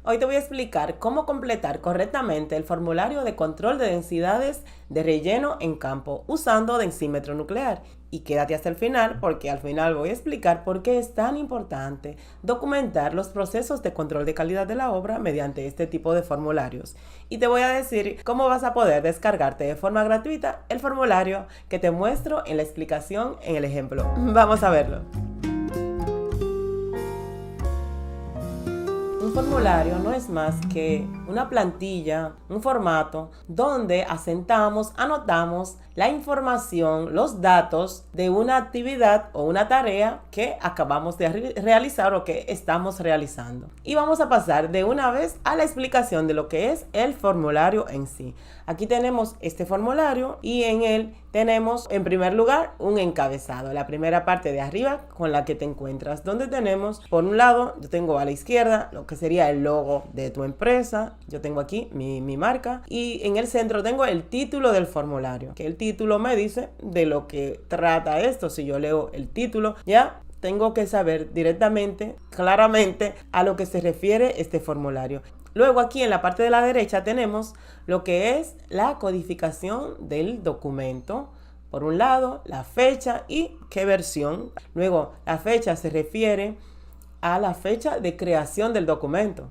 Hoy te voy a explicar cómo completar correctamente el formulario de control de densidades de relleno en campo usando densímetro nuclear. Y quédate hasta el final porque al final voy a explicar por qué es tan importante documentar los procesos de control de calidad de la obra mediante este tipo de formularios. Y te voy a decir cómo vas a poder descargarte de forma gratuita el formulario que te muestro en la explicación en el ejemplo. Vamos a verlo. Un formulario no es más que una plantilla, un formato donde asentamos, anotamos la información, los datos de una actividad o una tarea que acabamos de realizar o que estamos realizando. Y vamos a pasar de una vez a la explicación de lo que es el formulario en sí. Aquí tenemos este formulario y en él tenemos en primer lugar un encabezado, la primera parte de arriba con la que te encuentras, donde tenemos por un lado, yo tengo a la izquierda lo que sería el logo de tu empresa, yo tengo aquí mi marca y en el centro tengo el título del formulario, que el título me dice de lo que trata esto. Si yo leo el título, ya tengo que saber directamente, claramente, a lo que se refiere este formulario. Luego aquí en la parte de la derecha tenemos lo que es la codificación del documento. Por un lado, la fecha y qué versión. Luego, la fecha se refiere a la fecha de creación del documento.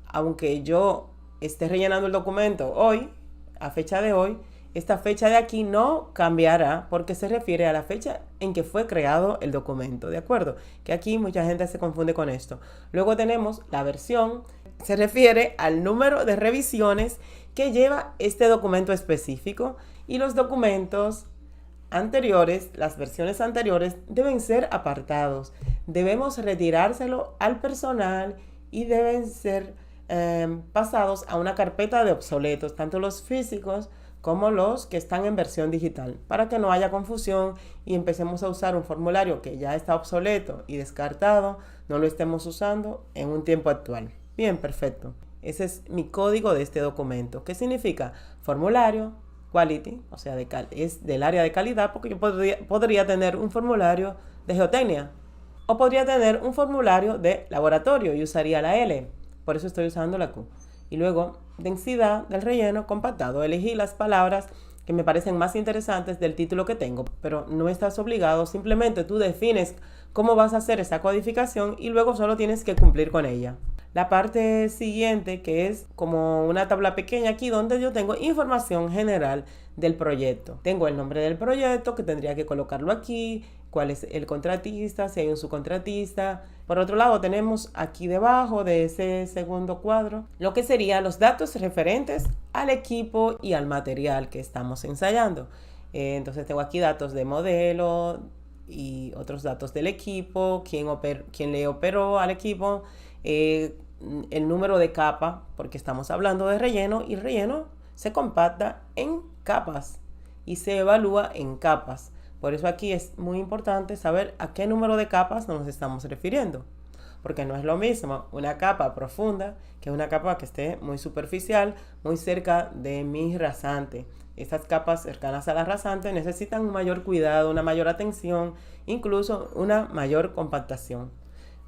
Aunque yo esté rellenando el documento hoy, a fecha de hoy, esta fecha de aquí no cambiará porque se refiere a la fecha en que fue creado el documento, ¿de acuerdo? Que aquí mucha gente se confunde con esto. Luego tenemos la versión, se refiere al número de revisiones que lleva este documento específico y los documentos anteriores, las versiones anteriores deben ser apartados. Debemos retirárselo al personal y deben ser pasados a una carpeta de obsoletos, tanto los físicos como los que están en versión digital, para que no haya confusión y empecemos a usar un formulario que ya está obsoleto y descartado, no lo estemos usando en un tiempo actual. Bien, perfecto. Ese es mi código de este documento. ¿Qué significa? Formulario, quality, o sea, es del área de calidad, porque yo podría tener un formulario de geotecnia o podría tener un formulario de laboratorio y usaría la L. Por eso estoy usando la Q. Y luego, densidad del relleno compactado. Elegí las palabras que me parecen más interesantes del título que tengo, pero no estás obligado, simplemente tú defines cómo vas a hacer esa codificación y luego solo tienes que cumplir con ella. La parte siguiente, que es como una tabla pequeña aquí donde yo tengo información general del proyecto. Tengo el nombre del proyecto que tendría que colocarlo aquí, cuál es el contratista, si hay un subcontratista. Por otro lado tenemos aquí debajo de ese segundo cuadro lo que serían los datos referentes al equipo y al material que estamos ensayando. Entonces tengo aquí datos de modelo y otros datos del equipo, quién le operó al equipo, el número de capa, porque estamos hablando de relleno y el relleno se compacta en capas y se evalúa en capas. Por eso aquí es muy importante saber a qué número de capas nos estamos refiriendo, porque no es lo mismo una capa profunda que una capa que esté muy superficial, muy cerca de mi rasante. Estas capas cercanas a la rasante necesitan un mayor cuidado, una mayor atención, incluso una mayor compactación.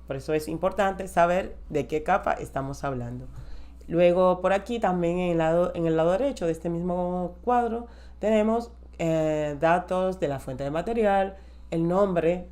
Por eso es importante saber de qué capa estamos hablando. Luego por aquí también en el lado derecho de este mismo cuadro tenemos datos de la fuente de material, el nombre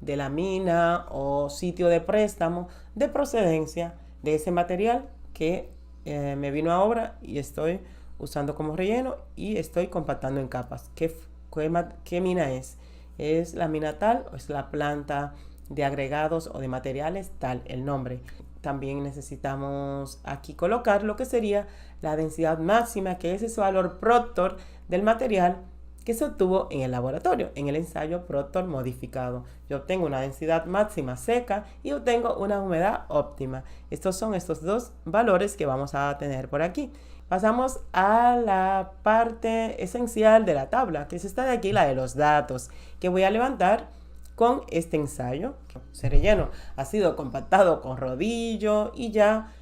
de la mina o sitio de préstamo de procedencia de ese material que me vino a obra y estoy usando como relleno y estoy compactando en capas. ¿Qué mina es? ¿Es la mina tal o es la planta de agregados o de materiales tal? El nombre. También necesitamos aquí colocar lo que sería la densidad máxima, que es ese valor Proctor del material que se obtuvo en el laboratorio, en el ensayo Proctor modificado. Yo obtengo una densidad máxima seca y obtengo una humedad óptima. Estos son estos dos valores que vamos a tener por aquí. Pasamos a la parte esencial de la tabla, que es esta de aquí, la de los datos, que voy a levantar con este ensayo. Ese relleno ha sido compactado con rodillo y ya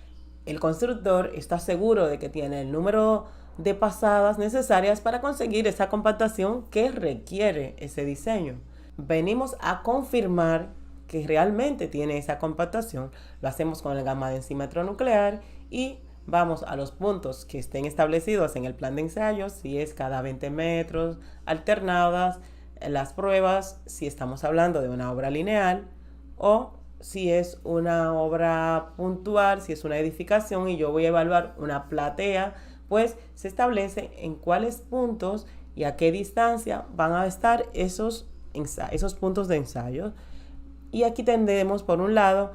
el constructor está seguro de que tiene el número de pasadas necesarias para conseguir esa compactación que requiere ese diseño. Venimos a confirmar que realmente tiene esa compactación. Lo hacemos con el gamma densímetro nuclear y vamos a los puntos que estén establecidos en el plan de ensayos, si es cada 20 metros, alternadas las pruebas, si estamos hablando de una obra lineal o si es una obra puntual, si es una edificación y yo voy a evaluar una platea, pues se establece en cuáles puntos y a qué distancia van a estar esos puntos de ensayo. Y aquí tendremos por un lado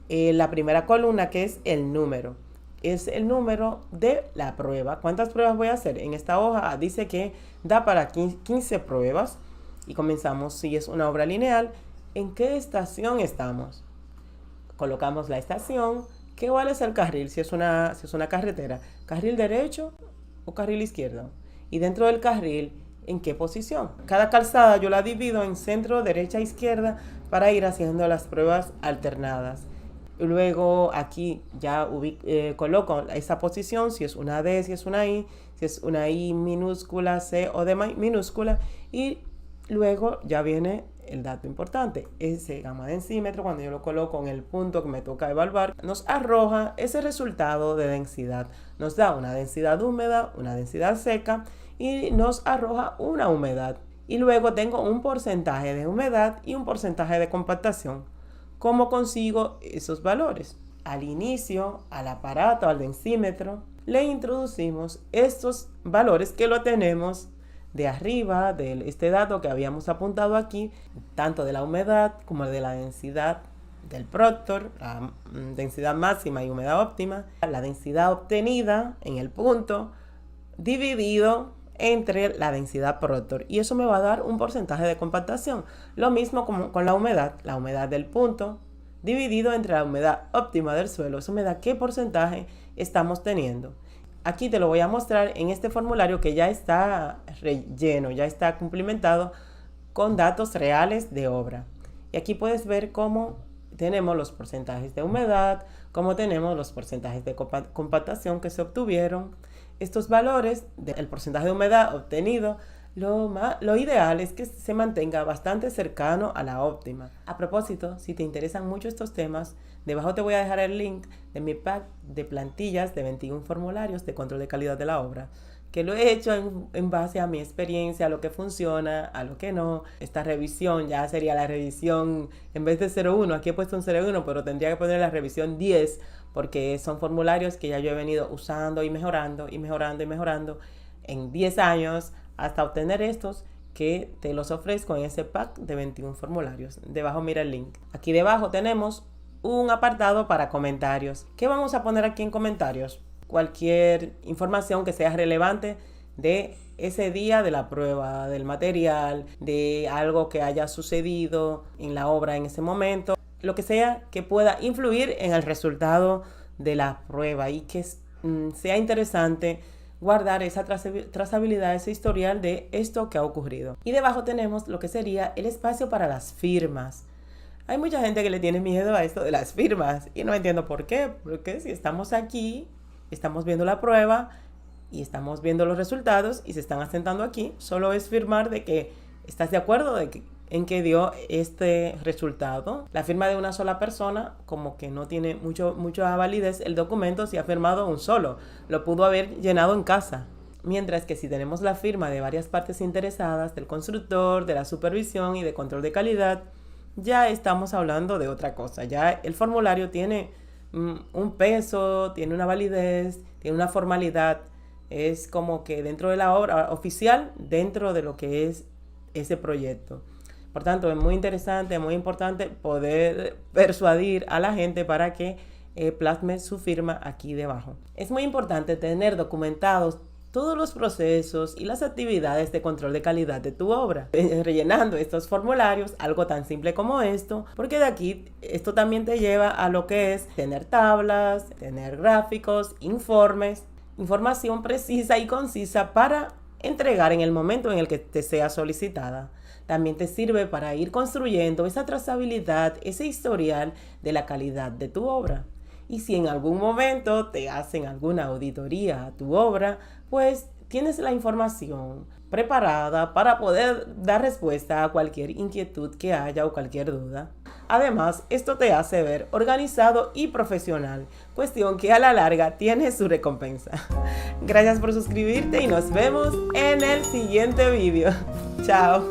la primera columna, que es el número. Es el número de la prueba. ¿Cuántas pruebas voy a hacer? En esta hoja dice que da para 15 pruebas. Y comenzamos, si es una obra lineal, ¿en qué estación estamos? Colocamos la estación. ¿Cuál es el carril? Si es una carretera, ¿carril derecho o carril izquierdo? Y dentro del carril, ¿en qué posición? Cada calzada yo la divido en centro, derecha, izquierda para ir haciendo las pruebas alternadas. Y luego aquí ya coloco esa posición, si es una D, si es una I, si es una I minúscula, C o D minúscula. Y luego ya viene el dato importante. Ese gamma densímetro, cuando yo lo coloco en el punto que me toca evaluar, nos arroja ese resultado de densidad. Nos da una densidad húmeda, una densidad seca y nos arroja una humedad. Y luego tengo un porcentaje de humedad y un porcentaje de compactación. ¿Cómo consigo esos valores? Al inicio, al aparato, al densímetro, le introducimos estos valores que lo tenemos de arriba, de este dato que habíamos apuntado aquí, tanto de la humedad como de la densidad del Proctor, la densidad máxima y humedad óptima, la densidad obtenida en el punto, dividido entre la densidad Proctor. Y eso me va a dar un porcentaje de compactación. Lo mismo como con la humedad del punto, dividido entre la humedad óptima del suelo. Eso me da qué porcentaje estamos teniendo. Aquí te lo voy a mostrar en este formulario que ya está relleno, ya está cumplimentado con datos reales de obra. Y aquí puedes ver cómo tenemos los porcentajes de humedad, cómo tenemos los porcentajes de compactación que se obtuvieron. Estos valores del porcentaje de humedad obtenido, lo ideal es que se mantenga bastante cercano a la óptima. A propósito, si te interesan mucho estos temas, debajo te voy a dejar el link de mi pack de plantillas de 21 formularios de control de calidad de la obra, que lo he hecho en base a mi experiencia, a lo que funciona, a lo que no. Esta revisión ya sería la revisión, en vez de 01, aquí he puesto un 01, pero tendría que poner la revisión 10, porque son formularios que ya yo he venido usando y mejorando y mejorando y mejorando en 10 años hasta obtener estos que te los ofrezco en ese pack de 21 formularios. Debajo mira el link. Aquí debajo tenemos un apartado para comentarios. ¿Qué vamos a poner aquí en comentarios? Cualquier información que sea relevante de ese día de la prueba, del material, de algo que haya sucedido en la obra en ese momento, lo que sea que pueda influir en el resultado de la prueba y que sea interesante guardar esa trazabilidad, ese historial de esto que ha ocurrido. Y debajo tenemos lo que sería el espacio para las firmas. Hay mucha gente que le tiene miedo a esto de las firmas y no entiendo por qué, porque si estamos aquí, estamos viendo la prueba y estamos viendo los resultados y se están asentando aquí, solo es firmar de que estás de acuerdo en que dio este resultado. La firma de una sola persona como que no tiene mucha validez el documento si ha firmado un solo. Lo pudo haber llenado en casa. Mientras que si tenemos la firma de varias partes interesadas, del constructor, de la supervisión y de control de calidad, ya estamos hablando de otra cosa. Ya el formulario tiene un peso, tiene una validez, tiene una formalidad. Es como que dentro de la obra oficial, dentro de lo que es ese proyecto. Por tanto, es muy interesante, muy importante poder persuadir a la gente para que plasme su firma aquí debajo. Es muy importante tener documentados todos los procesos y las actividades de control de calidad de tu obra, rellenando estos formularios, algo tan simple como esto, porque de aquí esto también te lleva a lo que es tener tablas, tener gráficos, informes, información precisa y concisa para entregar en el momento en el que te sea solicitada. También te sirve para ir construyendo esa trazabilidad, ese historial de la calidad de tu obra. Y si en algún momento te hacen alguna auditoría a tu obra, pues tienes la información preparada para poder dar respuesta a cualquier inquietud que haya o cualquier duda. Además, esto te hace ver organizado y profesional, cuestión que a la larga tiene su recompensa. Gracias por suscribirte y nos vemos en el siguiente vídeo. Chao.